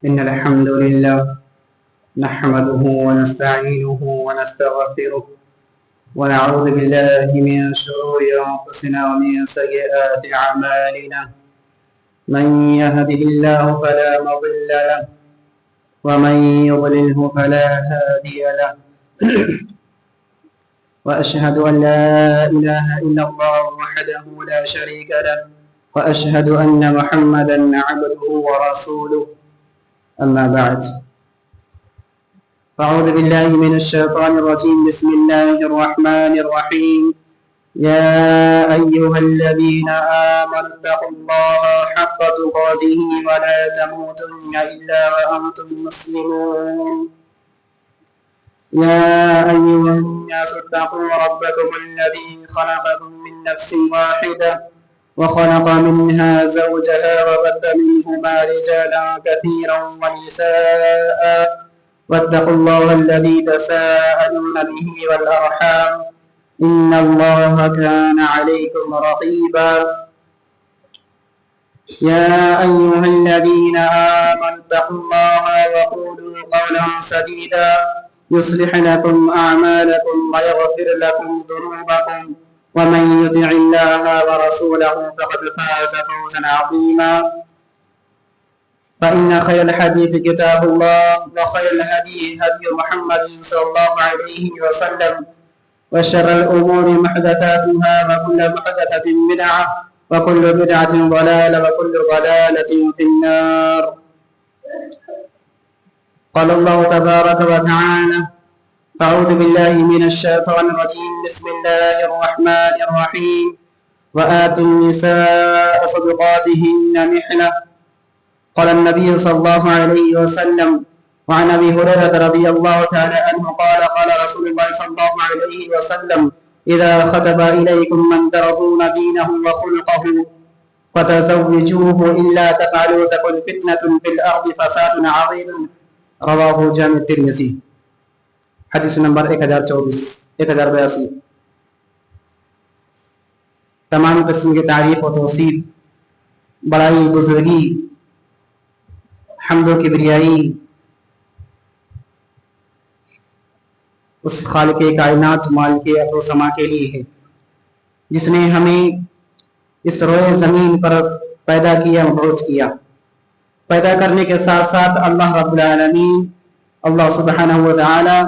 إن الحمد لله نحمده ونستعينه ونستغفره ونعوذ بالله من شرور أنفسنا ومن سيئات أعمالنا. من يهده الله فلا مضل له ومن يضلله فلا هادي له. وأشهد أن لا إله إلا الله وحده لا شريك له وأشهد أن محمدا عبده ورسوله. أما بعد، فأعوذ بالله من الشيطان الرجيم. بسم الله الرحمن الرحيم. يا أيها الذين آمنوا اتقوا الله حق تقاته ولا تموتن إلا وأنتم مسلمون. يا أيها الناس اتقوا ربكم الذي خلقكم من نفس واحدة وخلق منها زوجها وبث منهما رجالا كثيرا ونساء واتقوا الله الذي تساءلون به والأرحام إن الله كان عليكم رقيبا. يا أيها الذين آمنوا اتقوا الله وقولوا قولا سديدا يصلح لكم أعمالكم ويغفر لكم ذنوبكم ومن يطع الله ورسوله فقد فاز فوزا عظيما. فإن خير الحديث كتاب الله وخير الهدي هدي محمد صلى الله عليه وسلم وشر الأمور محدثاتها وكل محدثة بدعة وكل بدعة ضلالة وكل ضلالة في النار. قال الله تبارك وتعالى: أعوذ بالله من الشيطان الرجيم. بسم الله الرحمن الرحيم. وآتوا النساء صدقاتهن نحلة. قال النبي صلى الله عليه وسلم. وعن أبي هريرة رضي الله تعالى عنه قال: قال رسول الله صلى الله عليه وسلم: إذا خطب إليكم من ترضون دينه وخلقه فتزوجوه إلا تفعلوا تكن فتنة في الأرض فساد عظيم. رواہ جامع ترمذی. حدیث نمبر 1082. تمام قسم کی تعریف و توصیف، بڑائی، بزرگی، حمد و کبریائی اس خالق کائنات مالک ارض و سما کے لیے ہے، جس نے ہمیں اس روئے زمین پر پیدا کیا، مبعوث کیا. پیدا کرنے کے ساتھ ساتھ اللہ رب العالمین، اللہ سبحانہ و تعالی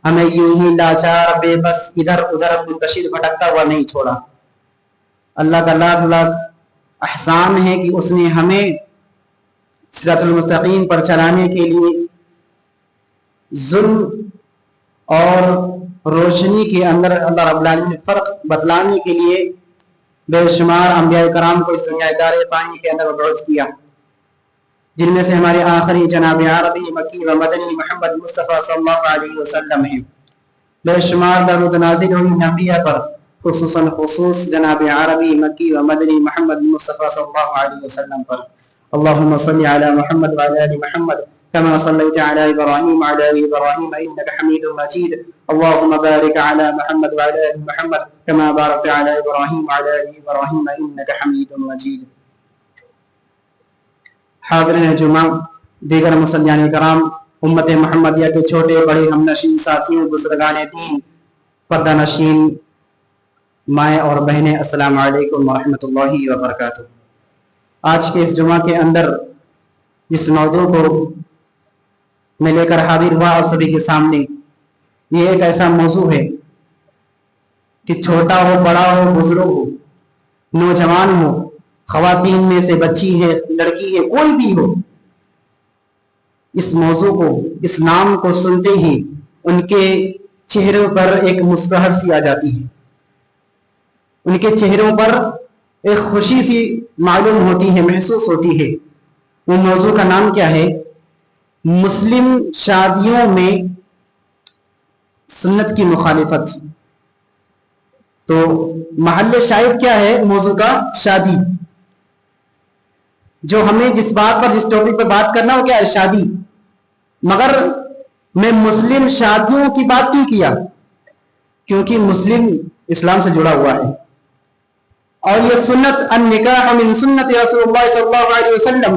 ہمیں یوں ہی لاچار، بے بس، ادھر ادھر منتشر بھٹکتا ہوا نہیں چھوڑا. اللہ کا لاکھ لاکھ احسان ہے کہ اس نے ہمیں صراط المستقیم پر چلانے کے لیے ظلم اور روشنی کے اندر اللہ رب العالمین نے فرق بتلانے کے لیے بے شمار انبیاء کرام کو اس دنیا دار پانی کے اندر مبعوث کیا، جن میں سے ہمارے آخری جناب عربی مکی و مدنی محمد مصطفیٰ صلی اللہ علیہ وسلم ہیں. بے شمار درود نازل ہوئی انبیاء پر، خصوص جناب عربی مکی و مدنی محمد مصطفیٰ صلی اللہ علیہ وسلم پر. اللهم صل على محمد وعلى آل محمد كما صليت على إبراهيم وعلى آل إبراهيم إنك حميد مجيد. اللهم بارك على محمد وعلى آل محمد كما باركت على إبراهيم وعلى آل إبراهيم إنك حميد مجيد. حاضرین جمعہ، دیگر مصلیان کرام، امت محمدیہ کے چھوٹے بڑے ہم نشین ساتھیوں، بزرگان دین، پردہ نشین مائیں اور بہنیں، السلام علیکم ورحمۃ اللہ وبرکاتہ. آج کے اس جمعہ کے اندر جس موضوع کو میں لے کر حاضر ہوا اور سبھی کے سامنے، یہ ایک ایسا موضوع ہے کہ چھوٹا ہو، بڑا ہو، بزرگ ہو، نوجوان ہو، خواتین میں سے بچی ہے، لڑکی ہے، کوئی بھی ہو، اس موضوع کو، اس نام کو سنتے ہی ان کے چہروں پر ایک مسکراہٹ سی آ جاتی ہے، ان کے چہروں پر ایک خوشی سی معلوم ہوتی ہے، محسوس ہوتی ہے. وہ موضوع کا نام کیا ہے؟ مسلم شادیوں میں سنت کی مخالفت. تو محل شاہد کیا ہے موضوع کا؟ شادی. جو ہمیں جس بات پر، جس ٹاپک پر بات کرنا ہو کیا ہے؟ شادی. مگر میں مسلم شادیوں کی بات کیوں کیا؟ کیونکہ مسلم اسلام سے جڑا ہوا ہے، اور یہ سنت النکاح من سنت رسول اللہ صلی اللہ علیہ وسلم،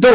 2।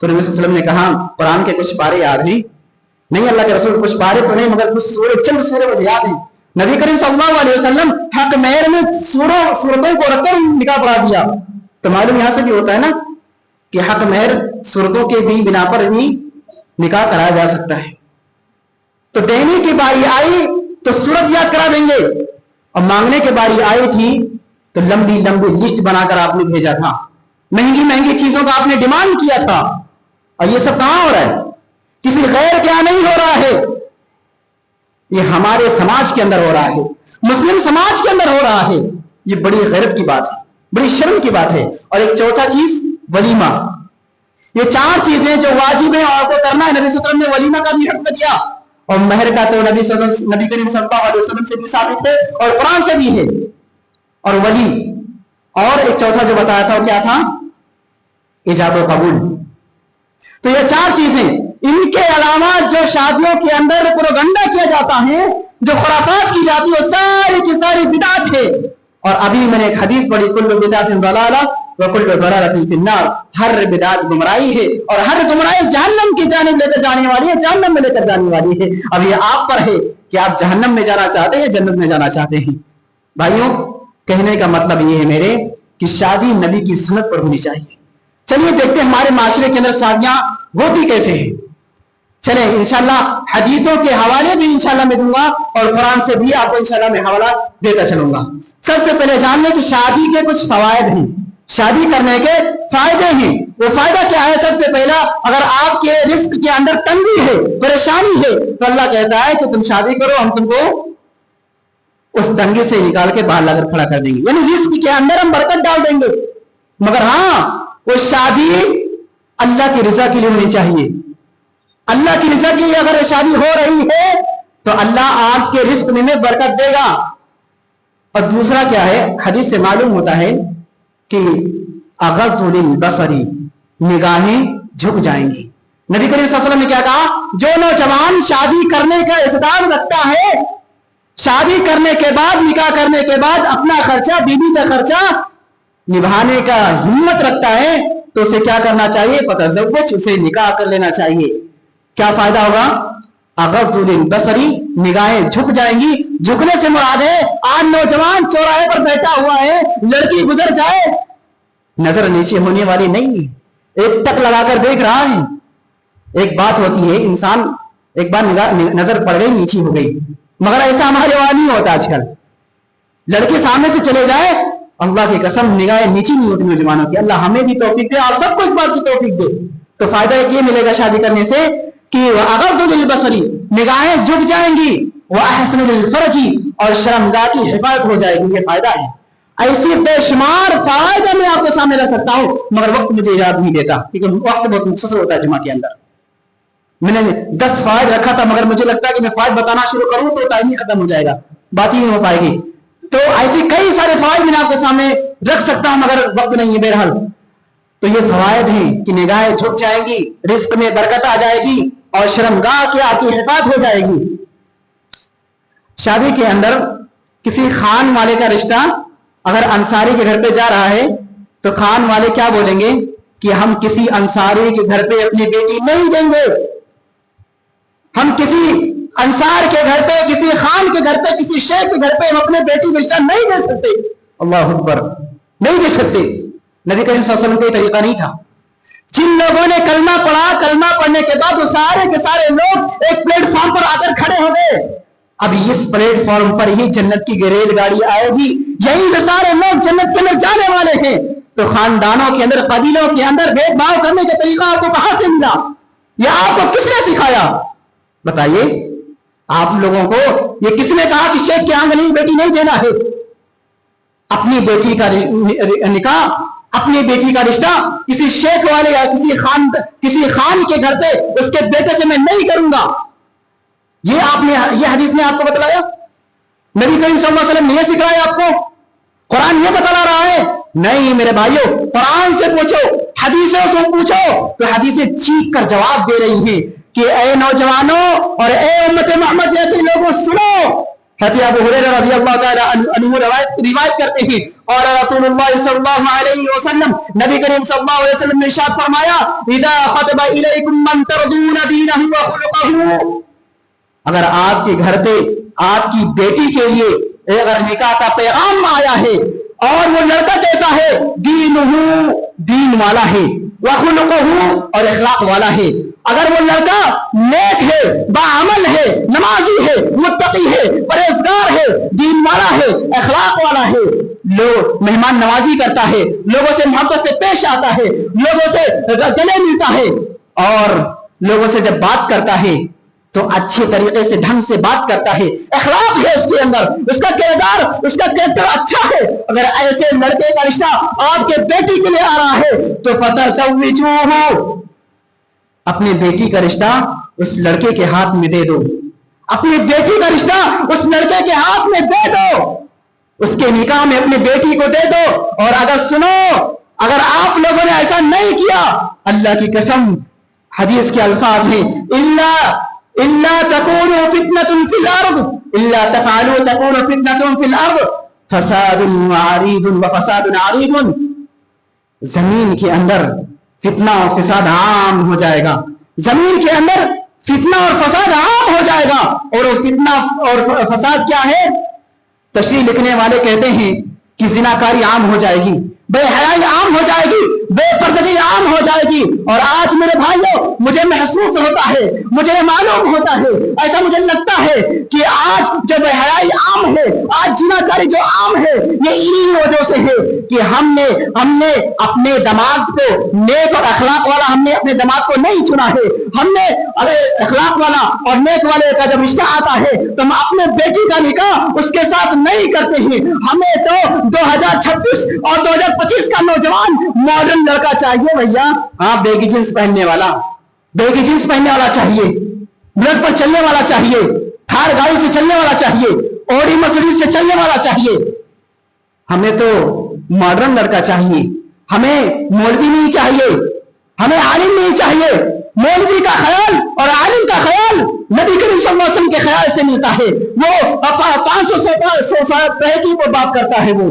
تو نبی صلی اللہ علیہ وسلم نے کہا قرآن کے کچھ پارے یاد ہیں؟ نہیں اللہ کے رسول کچھ پارے تو نہیں مگر کچھ سورے چند سورے مجھے یاد ہیں۔ نبی کریم صلی اللہ علیہ وسلم حق مہر میں صورتوں کو رکھ کر نکاح پڑھا دیا۔ تو معلوم یہاں سے بھی ہوتا ہے نا کہ حق مہر صورتوں کے بھی بنا پر بھی نکاح کرایا جا سکتا ہے۔ تو دینے کی باری آئی تو صورت یاد کرا دیں گے، اور مانگنے کی باری آئی تھی تو لمبی لمبی لسٹ بنا کر آپ نے بھیجا تھا، مہنگی مہنگی چیزوں کا آپ نے ڈیمانڈ کیا تھا۔ اور یہ سب کہاں ہو رہا ہے؟ کسی غیر کے یہاں نہیں ہو رہا ہے، یہ ہمارے سماج کے اندر ہو رہا ہے، مسلم سماج کے اندر ہو رہا ہے۔ یہ بڑی غیرت کی بات ہے، بڑی شرم کی بات ہے۔ اور ایک چوتھا چیز ولیمہ۔ یہ چار چیزیں جو واجب ہیں اور کو کرنا ہے، نبی صلی اللہ علیہ وسلم نے ولیمہ کا بھی حکم دیا، اور مہر کا تو نبی کریم صلی اللہ علیہ وسلم سے بھی ثابت ہے اور قرآن سے بھی ہے، اور ولی۔ اور ایک چوتھا جو بتایا تھا وہ کیا تھا؟ ایجاب و قبول۔ تو یہ چار چیزیں، ان کے علامات جو شادیوں کے اندر پروگنڈا کیا جاتا ہے، جو خرافات کی جاتی ہے، وہ ساری کی ساری بدعت ہے۔ اور ابھی میں نے ایک حدیث پڑھی، کل بدعت ضلالہ وکل ضلالۃ فی النار، ہر بدعت گمراہی ہے اور ہر گمراہی جہنم کی جانب لے کر جانے والی ہے، جہنم میں لے کر جانے والی ہے۔ اب یہ آپ پر ہے کہ آپ جہنم میں جانا چاہتے ہیں یا جنت میں جانا چاہتے ہیں۔ بھائیوں، کہنے کا مطلب یہ ہے میرے کہ شادی نبی کی سنت پر ہونی چاہیے۔ چلیے دیکھتے ہیں ہمارے معاشرے کے اندر شادیاں ہوتی کیسے ہیں۔ چلیں انشاءاللہ حدیثوں کے حوالے بھی انشاءاللہ میں دوں گا، اور قرآن سے بھی آپ کو انشاءاللہ میں حوالہ دیتا چلوں گا۔ سب سے پہلے جان لیں کہ شادی کے کچھ فوائد ہیں، شادی کرنے کے فائدے ہیں۔ وہ فائدہ کیا ہے؟ سب سے پہلا، اگر آپ کے رزق کے اندر تنگی ہے، پریشانی ہے، تو اللہ کہتا ہے کہ تم شادی کرو، ہم تم کو اس تنگی سے نکال کے باہر لا کر کھڑا کر دیں گے، یعنی رزق کے اندر ہم برکت ڈال دیں گے۔ مگر ہاں، وہ شادی اللہ کی رضا کے لیے ہونی چاہیے۔ اللہ کی رضا کے لیے اگر شادی ہو رہی ہے تو اللہ آپ کے رزق میں برکت دے گا۔ اور دوسرا کیا ہے؟ حدیث سے معلوم ہوتا ہے کہ اغض للبصر، نگاہیں جھک جائیں گی۔ نبی کریم صلی اللہ علیہ وسلم نے کیا کہا؟ جو نوجوان شادی کرنے کا استعداد رکھتا ہے، شادی کرنے کے بعد، نکاح کرنے کے بعد اپنا خرچہ، بیوی کا خرچہ نبھانے کا ہمت رکھتا ہے، تو اسے کیا کرنا چاہیے؟ فتزوج، اسے نکاح کر لینا چاہیے۔ کیا فائدہ ہوگا؟ اغض للبصر، نگاہیں جھک جائیں گی۔ جھکنے سے مراد ہے آج نوجوان چوراہے پر بیٹھا ہوا ہے، لڑکی گزر جائے، نظر نیچے ہونے والی نہیں ہے، ایک ٹک لگا کر دیکھ رہا ہے۔ ایک بات ہوتی ہے، انسان ایک بار نظر پڑ گئی، نیچی ہو گئی، مگر ایسا ہمارے وہاں نہیں ہوتا آج کل۔ لڑکی سامنے سے چلے جائے، اللہ کی قسم نگاہیں نیچی نہیں ہوتی نوجوانوں کی۔ اللہ ہمیں بھی توفیق دے اور سب کو اس بات کی توفیق دے۔ تو فائدہ ایک یہ ملے گا شادی کرنے سے کہ اغض للبصر، نگاہیں جھک جائیں گی، واحسن للفرج، اور شرمگاہ کی حفاظت ہو جائے گی۔ یہ فائدہ ہے۔ ایسی بے شمار فائدہ میں آپ کے سامنے رکھ سکتا ہوں، مگر وقت مجھے یاد نہیں دیتا کیونکہ وقت بہت مختصر ہوتا ہے جمعہ کے اندر۔ میں نے 10 فوائد رکھا تھا، مگر مجھے لگتا ہے کہ میں فوائد بتانا شروع کروں تو ٹائم ہی ختم ہو جائے گا، بات ہی نہیں ہو پائے گی۔ تو ایسی کئی سارے فوائد میں آپ کے سامنے رکھ سکتا ہوں، مگر وقت نہیں ہے بہرحال۔ تو یہ فوائد ہیں کہ نگاہیں جھک جائیں گی، رزق میں برکت آ جائے گی، اور شرمگاہ کی آپ کی حفاظت ہو جائے گی۔ شادی کے اندر کسی خان والے کا رشتہ اگر انصاری کے گھر پہ جا رہا ہے تو خان والے کیا بولیں گے کہ ہم کسی انصاری کے گھر پہ اپنی بیٹی نہیں دیں گے، ہم کسی انصار کے گھر پہ، کسی خان کے گھر پہ، کسی شیخ کے گھر پہ ہم اپنے بیٹی کو رشتہ نہیں دے سکتے۔ اللہ اکبر، نہیں دے سکتے۔ نبی کریم صلی اللہ علیہ وسلم کا یہ طریقہ نہیں تھا۔ جن لوگوں نے کلمہ پڑھا، کلمہ پڑھنے کے بعد وہ سارے کے سارے لوگ ایک پلیٹ فارم پر آ کر کھڑے ہو گئے۔ اب اس پلیٹ فارم پر ہی جنت کی ریل گاڑی آئے گی، یہیں سے سارے لوگ جنت کے اندر جانے والے ہیں۔ تو خاندانوں کے اندر، قبیلوں کے اندر بھید بھاؤ کرنے کا طریقہ آپ کو کہاں سے ملا؟ یہ آپ کو کس نے سکھایا؟ بتائیے آپ لوگوں کو یہ کس نے کہا کہ شیخ کے آنگن بیٹی نہیں دینا ہے؟ اپنی بیٹی کا نکاح، اپنی بیٹی کا رشتہ کسی شیخ والے یا کسی خان کے گھر پہ اس کے بیٹے سے میں نہیں کروں گا۔ یہ حدیث نے آپ کو بتلایا؟ نبی کریم صلی اللہ علیہ وسلم نے یہ سکھایا آپ کو؟ قرآن یہ بتا رہا ہے؟ نہیں میرے بھائیوں، قرآن سے پوچھو، حدیثوں سے پوچھو، تو حدیثیں چیخ کر جواب دے رہی ہیں کہ اے نوجوانوں اور اے امت محمدیہ کے لوگوں سنو، حضرت ابو ہریرہ رضی اللہ تعالی عنہ روایت کرتے ہیں، اور رسول اللہ صلی اللہ علیہ وسلم، نبی کریم صلی اللہ علیہ وسلم نے ارشاد فرمایا اذا خطب الیکم من ترضون دینہ وخلقہ، اگر آپ کے گھر پہ آپ کی بیٹی کے لیے اگر نکاح کا پیغام آیا ہے اور وہ لڑکا کیسا ہے، دین والا ہے، وخلقہ اور اخلاق والا ہے، اگر وہ لڑکا نیک ہے، باعمل ہے، نمازی ہے، متقی ہے، پرہیزگار ہے، دین والا ہے، اخلاق والا ہے، لوگ مہمان نوازی کرتا ہے، لوگوں سے محبت سے پیش آتا ہے، لوگوں سے گلے ملتا ہے، اور لوگوں سے جب بات کرتا ہے تو اچھے طریقے سے ڈھنگ سے بات کرتا ہے، اخلاق ہے اس کے اندر، اس کا کردار، اس کا کریکٹر اچھا ہے، اگر ایسے لڑکے کا رشتہ آپ کے بیٹی کے لیے آ رہا ہے تو فتزوجوہ، اپنے بیٹی کا رشتہ اس لڑکے کے ہاتھ میں دے دو، اپنی بیٹی کا رشتہ اس لڑکے کے ہاتھ میں دے دو، اس کے نکاح میں اپنی بیٹی کو دے دو۔ اور اگر سنو، اگر آپ لوگوں نے ایسا نہیں کیا، اللہ کی قسم، حدیث کے الفاظ ہیں الا تكون فتنة في الارض، الا تفعلوا تكون فتنة في الارض فساد عريض وفساد عريض، زمین کے اندر فتنہ اور فساد عام ہو جائے گا، زمین کے اندر فتنہ اور فساد عام ہو جائے گا۔ اور وہ فتنہ اور فساد کیا ہے؟ تشریح لکھنے والے کہتے ہیں کہ زناکاری عام ہو جائے گی، بے حیائی عام ہو جائے گی، بے پردگی عام ہو جائے گی۔ اور آج میرے بھائیوں، مجھے محسوس ہوتا ہے، مجھے معلوم ہوتا ہے، ایسا مجھے لگتا ہے کہ آج جو بے حیائی عام ہے، آج زناکاری جو عام ہے، یہ انہی وجہ سے ہے کہ ہم نے اپنے دماغ کو نیک اور اخلاق والا، ہم نے اپنے دماغ کو نہیں چنا ہے۔ ہم نے اخلاق والا اور نیک والے کا جب رشتہ آتا ہے تو ہم اپنے بیٹی کا نکاح اس کے ساتھ نہیں کرتے ہیں۔ ہمیں تو 2026 اور 2025 کا نوجوان ماڈرن لڑکا چاہیے بھیا، ہاں، بیگی جینس پہننے والا، بیگی جینس پہننے والا چاہیے، بلڈ پر چلنے والا چاہیے، تھار گاڑی سے چلنے والا چاہیے، اوڈی مرسیڈیز سے چلنے والا چاہیے۔ ہمیں تو ماڈرن لڑکا چاہیے، ہمیں مولوی نہیں چاہیے، ہمیں عالم نہیں چاہیے۔ مولوی کا خیال اور عالم کا خیال نبی کریم صلی اللہ علیہ وسلم کے خیال سے ملتا ہے۔ وہ 500 سال پہلے کی وہ بات کرتا ہے، وہ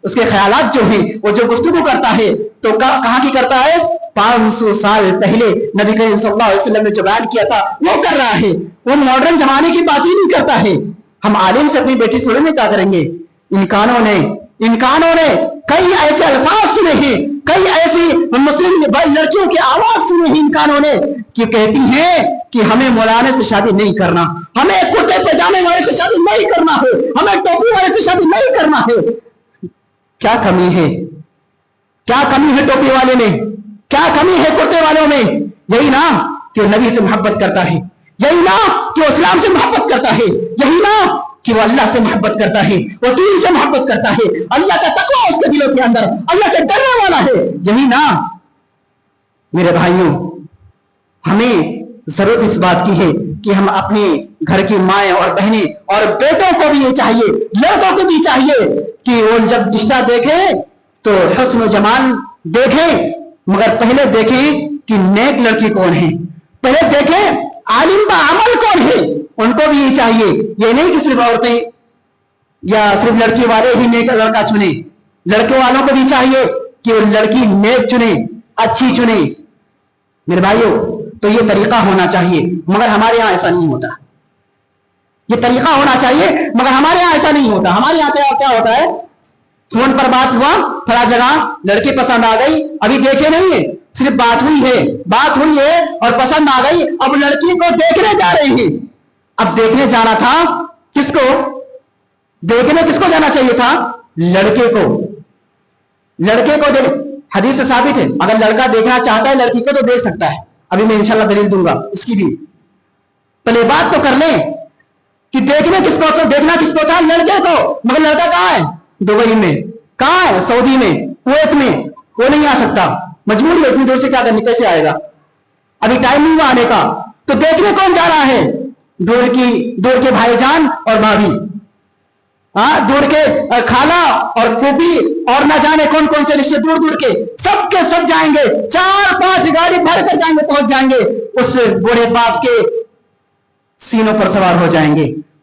اس کے خیالات جو ہیں، وہ جو گفتگو کرتا ہے تو کہاں کی کرتا ہے؟ 500 سال پہلے نبی کریم صلی اللہ علیہ وسلم نے جو بیان کیا تھا وہ کر رہا ہے، وہ ماڈرن زمانے کی بات ہی نہیں کرتا ہے۔ ہم عالم سے اپنی بیٹی سننے میں کیا کریں گے؟ ان کانوں نے کئی ایسے الفاظ سنے ہیں، کئی ایسی مسلم لڑکیوں کی آواز سنی ہے ان کانوں نے کہ کہتی ہیں کہ ہمیں مولانا سے شادی نہیں کرنا، ہمیں کرتے پاجامے والے سے شادی نہیں کرنا ہے، ہمیں ٹوپی والے سے شادی نہیں کرنا ہے۔ کیا کمی ہے؟ کیا کمی ہے ٹوپی والے میں؟ کیا کمی ہے کرتے والوں میں؟ یہی نا کہ وہ نبی سے محبت کرتا ہے، یہی نا کہ وہ اسلام سے محبت کرتا ہے، یہی نا کہ وہ اللہ سے محبت کرتا ہے، وہ دین سے محبت کرتا ہے، اللہ کا تقویٰ اس کے دلوں کے اندر، اللہ سے ڈرنے والا ہے، یہی نا۔ میرے بھائیوں، ہمیں ضرورت اس بات کی ہے کہ ہم اپنے گھر کی مائیں اور بہنیں اور بیٹوں کو بھی یہ چاہیے، لڑکوں کو بھی چاہیے کہ وہ جب رشتہ دیکھیں تو حسن و جمال دیکھیں، مگر پہلے دیکھیں کہ نیک لڑکی کون ہے، پہلے دیکھیں عالم با عمل کون ہے۔ ان کو بھی یہ چاہیے، یہ نہیں کہ صرف عورتیں یا صرف لڑکی والے ہی نیک لڑکا چنے، لڑکے والوں کو بھی چاہیے کہ وہ لڑکی نیک چنے، اچھی چنے۔ میرے بھائیوں، تو یہ طریقہ ہونا چاہیے، مگر ہمارے ہاں ایسا نہیں ہوتا۔ یہ طریقہ ہونا چاہیے مگر ہمارے ہاں ایسا نہیں ہوتا۔ ہمارے یہاں پہ کیا ہوتا ہے؟ فون پر بات ہوا، فلاں جگہ لڑکی پسند آ گئی، ابھی دیکھے نہیں ہے، صرف بات ہوئی ہے اور پسند آ گئی، اب لڑکی کو دیکھنے جا رہے ہیں۔ اب دیکھنے جانا تھا کس کو؟ دیکھنے کس کو جانا چاہیے تھا؟ لڑکے کو حدیث سے ثابت ہے، اگر لڑکا دیکھنا چاہتا ہے لڑکی کو تو دیکھ سکتا ہے، ابھی میں انشاءاللہ دلیل دوں گا اس کی بھی۔ پہلے بات تو کر لیں کہ دیکھنا کس کو تھا؟ لڑکے کو، مگر لڑکا کہاں ہے؟ دبئی میں، کہاں ہے؟ سعودی میں، کویت میں، وہ نہیں آ سکتا، مجبوری ہے، اتنی دور سے کیا کرنے، کیسے آئے گا؟ ابھی ٹائم نہیں ہوا آنے کا، تو دیکھنے کون جا رہا ہے؟ دور کے بھائی جان اور بھابھی، دور کے خالہ اور پھوپھی اور نہ جانے کون کون سے رشتے دور کے سب جائیں گے، 4-5 گاڑی بھر کر جائیں گے، پہنچ جائیں گے، اس بوڑھے باپ کے سینوں پر سوار ہو جائیں گے،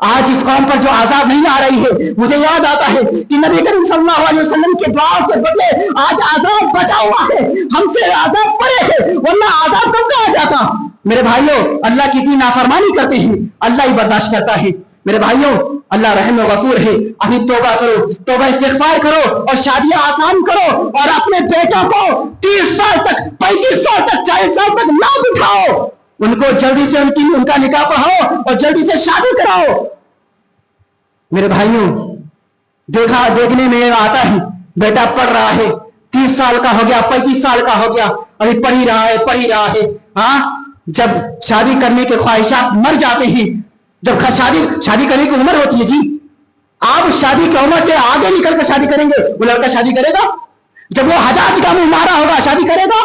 آج اس قوم پر جو عذاب نہیں آ رہی ہے، مجھے یاد آتا ہے کہ نبی کریم صلی اللہ علیہ وسلم کے دعا کے بدلے آج عذاب بچا ہوا ہے، ہم سے عذاب پڑے ہے، ورنہ عذاب کب کا آ جاتا۔ میرے بھائیوں، اللہ کی اتنی نافرمانی کرتے ہیں، اللہ ہی برداشت کرتا ہے۔ میرے بھائیوں، اللہ رحم و غفور ہے، ابھی توبہ کرو، توبہ استغفار کرو اور شادیاں آسان کرو، اور اپنے بیٹوں کو 30 سال تک 35 سال تک 40 سال تک نہ بٹھاؤ، ان کو جلدی سے ان کا نکاح پڑھاؤ اور جلدی سے شادی کراؤ۔ میرے بھائیوں، دیکھنے میں آتا ہے بیٹا پڑھ رہا ہے، 30 سال کا ہو گیا، 35 سال کا ہو گیا، ابھی پڑھ ہی رہا ہے۔ ہاں، جب شادی کرنے کے خواہشات مر جاتے ہیں، جب شادی کرنے کی عمر ہوتی ہے، جی آپ شادی کی عمر سے آگے نکل کر شادی کریں گے، وہ لڑکا شادی کرے گا؟ جب وہ حجاج کا منہ مارا ہوگا شادی کرے گا؟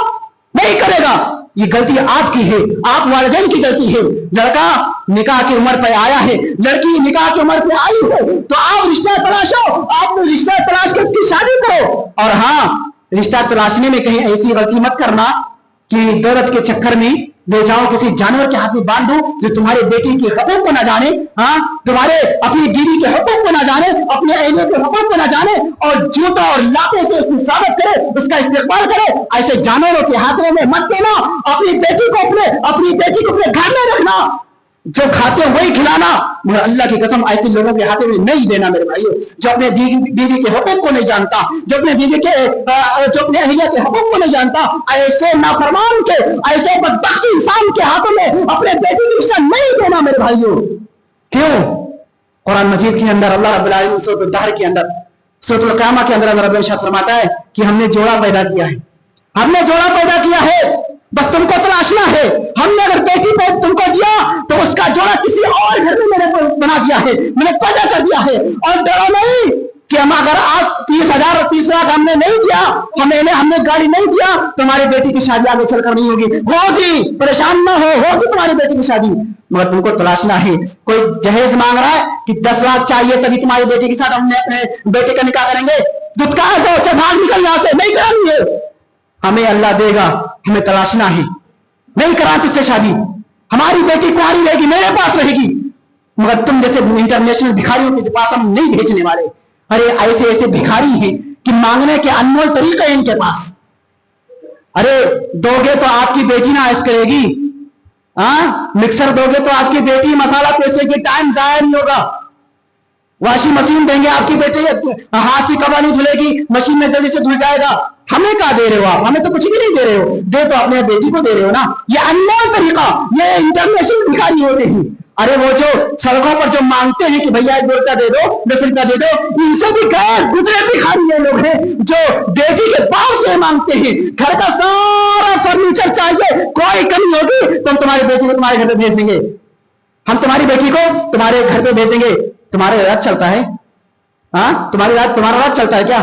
نہیں کرے گا۔ یہ غلطی آپ کی ہے، آپ والدین کی غلطی ہے۔ لڑکا نکاح کی عمر پہ آیا ہے، لڑکی نکاح کی عمر پہ آئی ہے، تو آپ رشتہ تلاشو، آپ رشتہ تلاش کر کے شادی کرو۔ اور ہاں، رشتہ تلاشنے میں کہیں ایسی غلطی مت کرنا کہ دولت کے چکر میں لے جاؤ، کسی جانور کے ہاتھ میں باندھ دو جو تمہارے بیٹی کے حقوق کو نہ جانے، ہاں، تمہارے اپنی بیوی کے حقوق کو نہ جانے، اپنے اہلیہ کے حقوق کو نہ جانے، اور جوتا اور لاتے سے اس کی ثابت کرے، اس کا استقبال کرے۔ ایسے جانوروں کے ہاتھوں میں مت دینا، اپنی بیٹی کو اپنے گھر میں رکھنا، جو کھاتے وہی کھلانا، مگر اللہ کی قسم ایسے لوگوں کے ہاتھوں میں نہیں دینا۔ میرے بھائیوں، جو اپنے بیوی کے حقوق کو نہیں جانتا، جو اپنے اہلیہ کے حقوق کو نہیں جانتا، ایسے نافرمان کے، ایسے بدبخت انسان کے ہاتھوں میں اپنے بیٹی کی رشتہ نہیں دینا۔ میرے بھائیوں، کیوں؟ قرآن مجید کے اندر اللہ رب العالمین سورۃ الدہر کے اندر، سورۃ القیامہ کے اندر اللہ رب العالمین فرماتا ہے کہ ہم نے جوڑا پیدا کیا ہے، ہم نے جوڑا پیدا کیا ہے، بس تم کو تلاشنا ہے۔ ہم نے اگر بیٹی پہ تم کو دیا تو اس کا جوڑا کسی اور گھر میں میں نے بنا دیا ہے، میں نے پیدا کر دیا ہے۔ اور ڈرو نہیں کہ ہم اگر آپ 30,000 اور 30 لاکھ ہم نے نہیں دیا، ہم نے گاڑی نہیں دیا، تو ہماری بیٹی کی شادی آگے چل کر نہیں ہوگی، پریشان نہ ہوگی تمہاری بیٹی کی شادی، مگر تم کو تلاشنا ہے۔ کوئی جہیز مانگ رہا ہے کہ 10 لاکھ چاہیے تبھی تمہاری بیٹی کے ساتھ ہم نے اپنے بیٹے کا نکاح کریں گے، دھتکار دو، چل بھاگ نکل یہاں سے، نہیں کریں گے۔ ہمیں اللہ دے گا، ہمیں تلاشنا ہے، نہیں کرا تجھ سے شادی، ہماری بیٹی کنواری رہے گی، میرے پاس رہے گی، مگر تم جیسے انٹرنیشنل بھکاریوں کے پاس ہم نہیں بھیجنے والے۔ ارے ایسے بھکاری ہیں کہ مانگنے کے انمول طریقے ہیں ان کے پاس۔ ارے دو گے تو آپ کی بیٹی نہ ایس کرے گی، مکسر دو گے تو آپ کی بیٹی مسالہ پیسے کے ٹائم ضائع نہیں ہوگا، واشنگ مشین دیں گے آپ کی بیٹی ہاتھ سے کپڑا نہیں دھلے گی، مشین میں جلدی سے دھل جائے گا۔ ہمیں کیا دے رہے ہو آپ؟ ہمیں تو کچھ بھی نہیں دے رہے ہو، دے تو اپنے بیٹی کو دے رہے ہو نا۔ یہ انمول طریقہ، یہ انٹرنیشنل بھکاری ہوتے ہیں۔ ارے وہ جو سڑکوں پر جو مانگتے ہیں کہ بھیا 1 روپیہ دے دو، 10 روپیہ دے دو، ان سے بھی غیر گزرے بھکاری یہ لوگ ہیں جو بیٹی کے باپ سے مانگتے ہیں۔ گھر کا سارا فرنیچر چاہیے، کوئی کمی ہوگی تو ہم تمہاری بیٹی کو تمہارے گھر پہ بھیج دیں گے، ہم تمہاری بیٹی کو تمہارے گھر پہ بھیج دیں گے۔ تمہارے راج چلتا ہے؟ تمہارا راج چلتا ہے کیا؟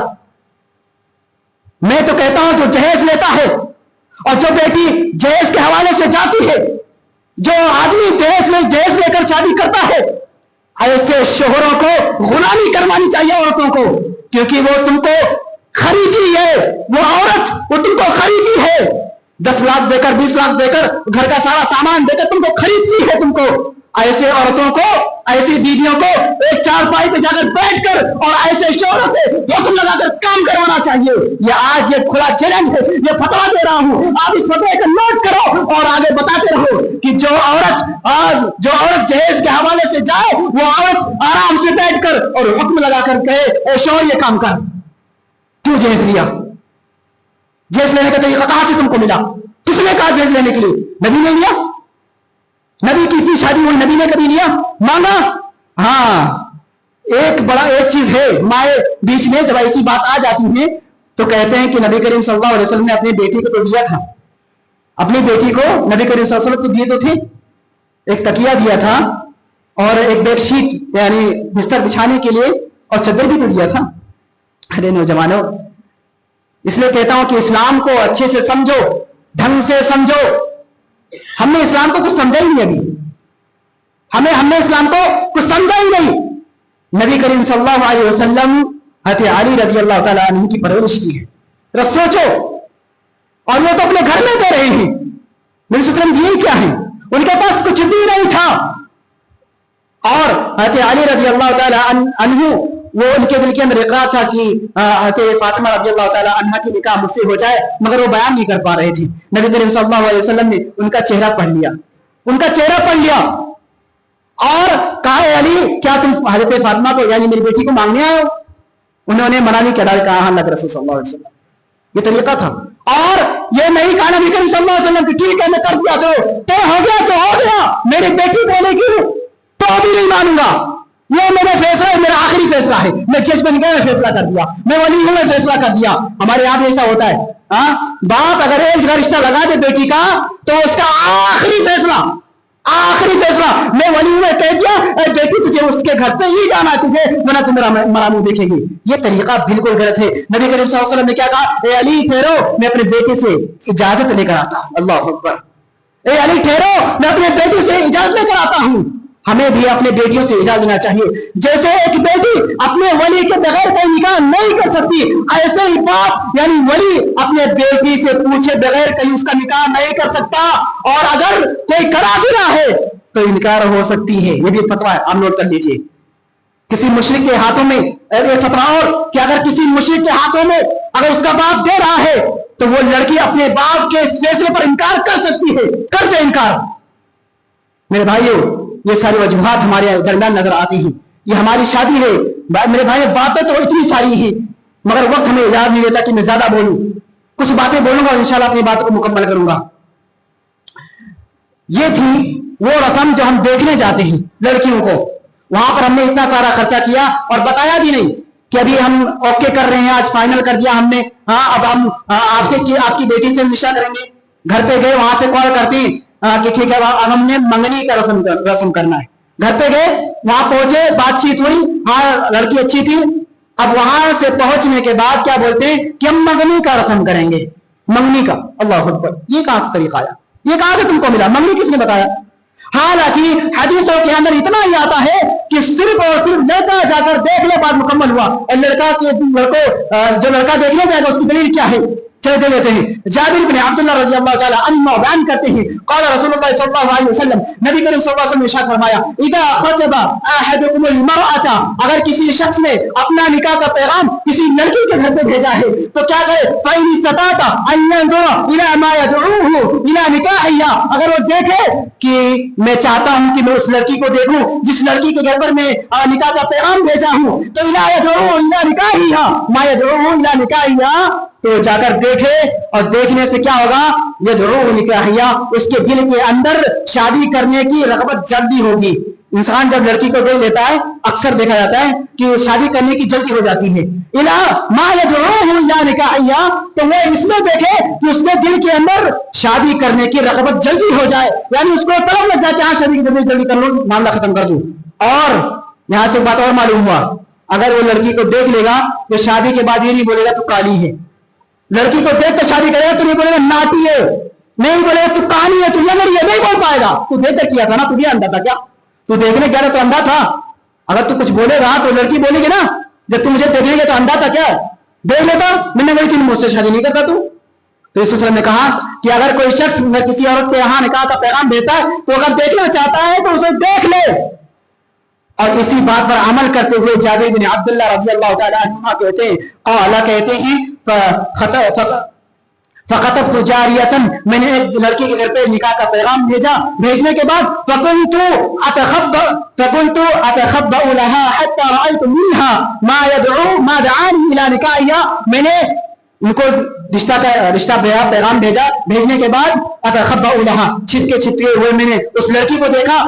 میں تو کہتا ہوں جو جہیز لیتا ہے اور جو بیٹی جہیز کے حوالے سے جاتی ہے، جو آدمی جہیز لے کر شادی کرتا ہے، ایسے شوہروں کو غلامی کروانی چاہیے عورتوں کو، کیونکہ وہ تم کو خریدی ہے، وہ عورت وہ تم کو خریدی ہے، 10 لاکھ دے کر 20 لاکھ دے کر گھر کا سارا سامان دے کر تم کو خریدتی ہے۔ تم کو ایسے عورتوں کو، ایسی بیویوں کو ایک چارپائی پہ جا کر بیٹھ کر اور ایسے شوہروں سے حکم لگا کر کام کروانا چاہیے۔ یہ آج یہ کھلا چیلنج ہے، یہ فتویٰ دے رہا ہوں، آپ اس فتوے کو نوٹ کرو اور آگے بتاتے رہو کہ جو عورت جہیز کے حوالے سے جائے، وہ عورت آرام سے بیٹھ کر اور حکم لگا کر کہے اے شوہر یہ کام کر۔ کیوں جہیز لیا؟ جہیز لینے کا طریقہ کہاں سے تم کو ملا؟ کس نے کہا جہیز لینے کے لیے؟ نبی نے لیا؟ نبی کی تھی شادی ہوئی، نبی نے کبھی لیا مانگا؟ ہاں، ایک چیز ہے، مائیں بیچ میں جب ایسی بات آ جاتی ہے تو کہتے ہیں کہ نبی کریم صلی اللہ علیہ وسلم نے اپنی بیٹی کو تو دیا تھا، اپنی بیٹی کو نبی کریم صلی اللہ علیہ وسلم تو دیے تو تھے، ایک تکیہ دیا تھا اور ایک بیڈ شیٹ یعنی بستر بچھانے کے لیے، اور چادر بھی تو دیا تھا۔ ارے نوجوانوں، اس لیے کہتا ہوں کہ اسلام کو اچھے سے سمجھو، ڈھنگ سے سمجھو۔ ہم نے اسلام کو کچھ سمجھا ہی نہیں، ابھی ہم نے اسلام کو کچھ سمجھا ہی نہیں۔ نبی کریم صلی اللہ علیہ وسلم حضرت علی رضی اللہ تعالیٰ عنہ کی پرورش کی ہے، سوچو، اور وہ تو اپنے گھر میں دے رہے ہیں۔ نبی صلی اللہ علیہ وسلم دیے کیا ہیں؟ ان کے پاس کچھ بھی نہیں تھا، اور حضرت علی رضی اللہ تعالی عنہ وہ ان کے دل کے اندر اقرار تھا کہ حضرت فاطمہ رضی اللہ تعالی عنہ کی نکاح مجھ سے ہو جائے، مگر وہ بیان نہیں کر پا رہے تھے. نبی کریم صلی اللہ علیہ وسلم نے ان کا چہرہ پڑھ لیا، ان کا چہرہ پڑھ لیا اور کہا اے علی کیا تم حضرت فاطمہ کو یعنی میری بیٹی کو مانگنے آئے ہو؟ انہوں نے منع نہیں کیا، کہا ہاں اللہ کے رسول صلی اللہ علیہ وسلم. یہ طریقہ تھا. اور یہ نہیں کہا نبی کریم صلی اللہ علیہ وسلم کہ ٹھیک ہے میں کر دیا تو ہو گیا تو ہو گیا، میری بیٹی بولے گی تو بھی نہیں مانوں گا، یہ میرا فیصلہ ہے، میرا آخری فیصلہ ہے، میں جج بن گیا، میں فیصلہ کر دیا، میں ولی ہوں، میں فیصلہ کر دیا. ہمارے یہاں بھی ایسا ہوتا ہے. باپ اگر ایک رشتہ لگا دے بیٹی کا تو اس کا آخری فیصلہ میں ولی ہوں کہہ دیا اے بیٹی تجھے اس کے گھر پہ ہی جانا ہے تجھے، ورنہ تو میرا مرامو دیکھے گی. یہ طریقہ بالکل غلط ہے. نبی کریم صلی اللہ علیہ وسلم نے کیا کہا؟ اے علی ٹھہرو میں اپنے بیٹے سے اجازت لے کر آتا ہوں. اللہ اکبر. اے علی ٹھہرو میں اپنے بیٹے سے اجازت لے کر آتا ہوں. ہمیں بھی اپنے بیٹیوں سے اجازت لینا چاہیے. جیسے ایک بیٹی اپنے ولی کے بغیر کوئی نکاح نہیں کر سکتی، ایسے ہی باپ یعنی ولی اپنے بیٹی سے پوچھے بغیر کہیں اس کا نکاح نہیں کر سکتا. اور اگر کوئی کرا بھی رہا ہے تو انکار ہو سکتی ہے. یہ بھی فتویٰ ہے، آپ نوٹ کر لیجئے. کسی مشرک کے ہاتھوں میں ایک فتویٰ اور کہ اگر کسی مشرک کے ہاتھوں میں اگر اس کا باپ دے رہا ہے تو وہ لڑکی اپنے باپ کے اس فیصلے پر انکار کر سکتی ہے. کر دے انکار. میرے بھائیو یہ ساری وجوہات ہمارے درمیان نظر آتی ہیں. یہ ہماری شادی ہے میرے بھائی، باتیں تو اتنی ساری ہیں مگر وقت ہمیں اجازت نہیں دیتا کہ میں زیادہ بولوں. کچھ باتیں بولوں گا اور انشاءاللہ اپنی باتوں کو مکمل کروں گا. یہ تھی وہ رسم جو ہم دیکھنے جاتے ہیں لڑکیوں کو. وہاں پر ہم نے اتنا سارا خرچہ کیا اور بتایا بھی نہیں کہ ابھی ہم اوکے کر رہے ہیں، آج فائنل کر دیا ہم نے، اب ہم آپ سے آپ کی بیٹی سے نشا کریں گے. گھر پہ گئے وہاں سے کال کرتی کہ ٹھیک ہے اب ہم نے منگنی کا رسم کرنا ہے. گھر پہ گئے وہاں پہنچے بات چیت ہوئی، ہاں لڑکی اچھی تھی. اب وہاں سے پہنچنے کے بعد کیا بولتے ہیں کہ ہم منگنی کا رسم کریں گے. منگنی کا اللہ اکبر. یہ کہاں سے طریقہ آیا؟ یہ کہاں سے تم کو ملا؟ منگنی کس نے بتایا؟ حالانکہ حدیثوں کے اندر اتنا ہی آتا ہے کہ صرف اور صرف لڑکا جا کر دیکھ لے بات مکمل ہوا. اور لڑکا کے جو لڑکا دیکھنے جائے گا اس کی دلیل کیا ہے؟ چلے دے لیتے ہیں. جابر بن عبداللہ رضی اللہ تعالی عنہ بیان کرتے ہیں قال رسول اللہ صلی اللہ علیہ وسلم، نبی کریم صلی اللہ علیہ وسلم نے ارشاد فرمایا اذا خطب احدكم المرأة، اگر کسی شخص نے اپنا نکاح کا پیغام کسی لڑکی کے گھر پہ بھیجا ہے تو کیا کرے؟ فإن استطاع أن ينظر إلى ما يدعوه إلى نكاحها، اگر وہ دیکھے کہ میں چاہتا ہوں کہ میں اس لڑکی کو دیکھوں جس لڑکی کے گھر پر میں نکاح کا پیغام بھیجا ہوں، تو إلى يدعوه إلى نكاحها ما يدعوه إلى نكاحها، تو جا کر دیکھے اور دیکھنے سے کیا ہوگا؟ یدعوه نکاحیا، اس کے دل کے اندر شادی کرنے کی رغبت جلدی ہوگی. انسان جب لڑکی کو دیکھ لیتا ہے اکثر دیکھا جاتا ہے کہ شادی کرنے کی جلدی ہو جاتی ہے. الا ما يدعوه الى نکاحیا، تو وہ اس لیے دیکھے کہ اس کے دل کے اندر شادی کرنے کی رغبت جلدی ہو جائے، یعنی اس کو طلب لگ جائے کہ ہاں شادی کی جلدی کر لو، معاملہ ختم کر دوں. اور یہاں سے بات اور معلوم ہوا، اگر وہ لڑکی کو دیکھ لے گا تو شادی کے بعد یہ نہیں بولے گا تو کالی ہے. لڑکی کو دیکھ کر شادی کرے گا تو نہیں بولے گا ناٹی ہے، نہیں بولے گا تو کہانی ہے، تو لنگڑی ہے، نہیں بول پائے گا. تو دیکھ کر کیا تھا نا، تو بھی اندھا تھا کیا؟ تو دیکھنے گیا تو اندھا تھا. اگر تو کچھ بولے گا تو لڑکی بولے گی نا جب تم مجھے دیکھ لیں گے تو اندھا تھا کیا؟ دیکھ لیتا میں نے وہی تھی مجھ سے شادی نہیں کرتا تو اس وسلم نے کہا کہ اگر کوئی شخص کسی عورت کے یہاں نکاح کا پیغام بھیجتا ہے تو اگر دیکھنا چاہتا ہے تو اسے دیکھ لے. اور اسی بات پر عمل کرتے ہوئے جابر بن عبداللہ رضی اللہ تعالی عنہ کہتے ہیں قال کہتے ہیں فخطبت جاریہ، میں نے ایک لڑکی کے گھر پہ نکاح کا پیغام بھیجا. بھیجنے کے بعد فكنت اتخبأ لها حتى رأيت منها ما دعاني الى نکاحها، میں نے ان کو رشتہ پیغام بھیجا. بھیجنے کے بعد اتخبأ لها، چھپکے ہوئے میں نے اس لڑکی کو دیکھا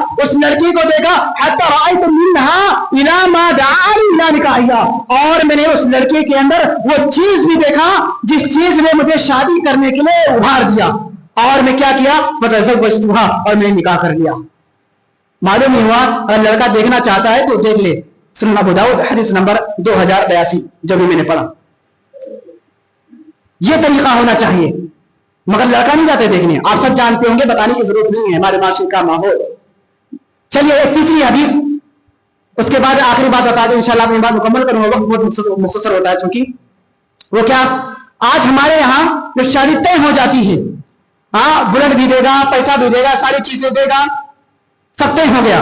حتى رأيت منها الى ما دعاني الى نکاحها، اور میں نے اس لڑکی کے اندر وہ چیز بھی دیکھا جس چیز نے مجھے شادی کرنے کے لیے ابھار دیا. اور میں کیا کیا؟ فتزوجتها، اور میں نے نکاح کر لیا. معلوم نہیں ہوا اگر لڑکا دیکھنا چاہتا ہے تو دیکھ لے. سنن ابو داؤد حدیث نمبر 2082 جو بھی میں نے پڑھا. یہ طریقہ ہونا چاہیے مگر لڑکا نہیں جاتے دیکھنے. آپ سب جانتے ہوں گے، بتانے کی ضرورت نہیں ہے، ہمارے معاشرے کا ماحول. چلیے ایک تیسری حدیث، اس کے بعد آخری بات بتا دیں انشاءاللہ اپنی بات مکمل کروں گا، وقت بہت مختصر ہوتا ہے چونکہ. وہ کیا؟ آج ہمارے یہاں جب شادی طے ہو جاتی ہے، ہاں بلٹ بھی دے گا، پیسہ بھی دے گا، ساری چیزیں دے گا، سب طے ہو گیا.